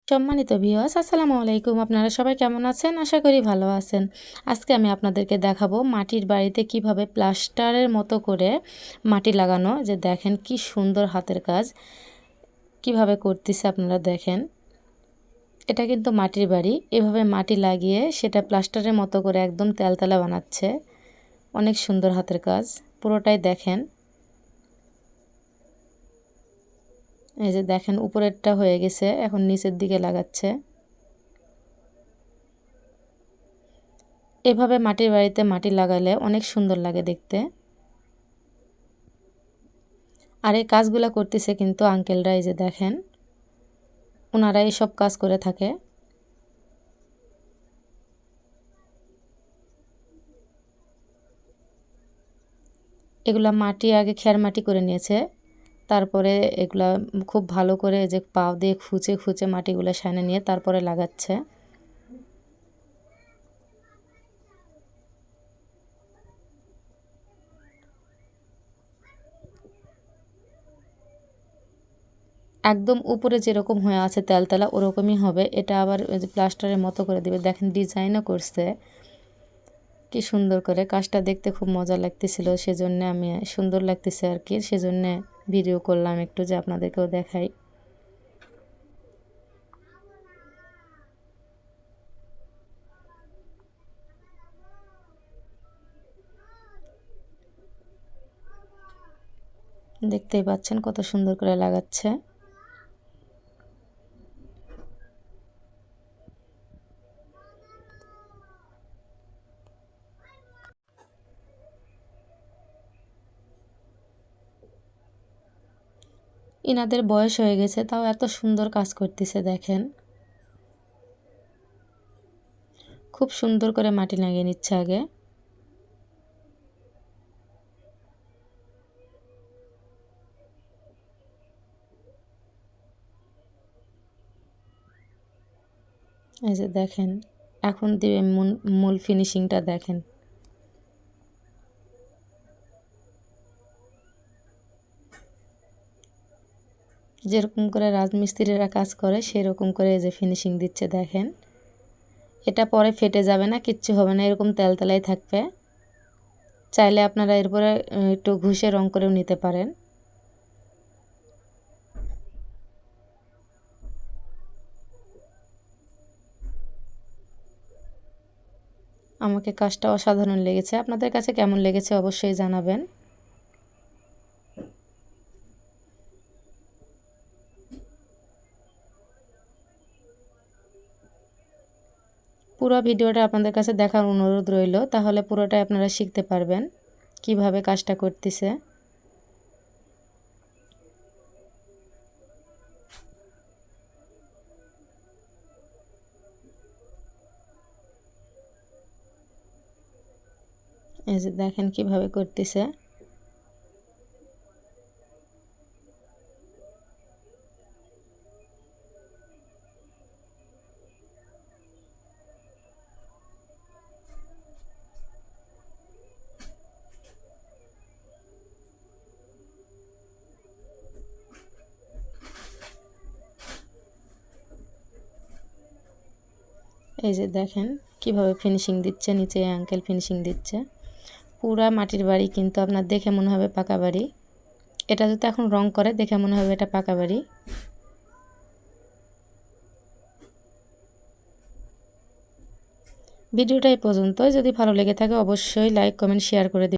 সম্মানিত ভিউয়ার্স আসসালামু আলাইকুম। আপনারা সবাই কেমন আছেন? আশা করি ভালো আছেন। আজকে আমি আপনাদেরকে দেখাবো মাটির বাড়িতে কিভাবে প্লাস্টারের মতো করে মাটি লাগানো। যে দেখেন কি সুন্দর হাতের কাজ কিভাবে করতেছে আপনারা দেখেন। এটা কিন্তু মাটির বাড়ি। এভাবে মাটি লাগিয়ে সেটা প্লাস্টারের মতো করে একদম তেলতেলা বানাচ্ছে। অনেক সুন্দর হাতের কাজ। পুরোটাই দেখেন। এই যে দেখেন উপরেরটা হয়ে গেছে, এখন নিচের দিকে লাগাচ্ছে। এভাবে মাটির বাড়িতে মাটি লাগালে অনেক সুন্দর লাগে দেখতে। আর এই কাজগুলো করতেছে কিন্তু আঙ্কেলরা, এই যে দেখেন ওনারা এইসব কাজ করে থাকে। এগুলা মাটি আগে খের মাটি করে নিয়েছে, তারপরে এগুলা খুব ভালো করে যে পাও দিয়ে খুঁচে খুঁচে মাটিগুলো সানে নিয়ে তারপরে লাগাচ্ছে। একদম উপরে যেরকম হয়ে আছে তেলতেলা ওরকমই হবে। এটা আবার প্লাস্টারের মতো করে দিবে। দেখেন ডিজাইনও করছে কি সুন্দর করে। কাজটা দেখতে খুব মজা লাগতেছিল, সেজন্য আমি সুন্দর লাগতেছে আর কি, সেজন্য ভিডিও করলাম একটু যে আপনাদেরকেও দেখাই। দেখতেই পাচ্ছেন কত সুন্দর করে লাগাচ্ছে। ইনাদের বয়স হয়ে গেছে, তাও এত সুন্দর কাজ করতেছে দেখেন। খুব সুন্দর করে মাটি লাগিয়ে নিচ্ছে আগে। এই যে দেখেন এখন দিবে মূল ফিনিশিংটা দেখেন। যেরকম করে রাজমিস্ত্রিরা কাজ করে সেরকম করে এই যে ফিনিশিং দিচ্ছে দেখেন। এটা পরে ফেটে যাবে না, কিচ্ছু হবে না, এরকম তেলতেলাই থাকবে। চাইলে আপনারা এরপরে একটু ঘষে রং করেও নিতে পারেন। আমাকে কাজটা অসাধারণ লেগেছে। আপনাদের কাছে কেমন লেগেছে অবশ্যই জানাবেন। পুরো ভিডিওটা আপনাদের কাছে দেখার অনুরোধ রইল, তাহলে পুরোটাই আপনারা শিখতে পারবেন কিভাবে কাজটা করতেছে। এই যে দেখেন কিভাবে করতেছে। এই যে দেখেন কিভাবে ফিনিশিং দিচ্ছে, নিচে আঙ্কেল ফিনিশিং দিচ্ছে। পুরা মাটির বাড়ি কিন্তু আপনার দেখে মনে হবে পাকা বাড়ি। এটা যদি এখন রং করে দেখে মনে হবে এটা পাকা বাড়ি। ভিডিওটা এই পর্যন্তই। যদি ভালো লেগে থাকে অবশ্যই লাইক কমেন্ট শেয়ার করে দিন।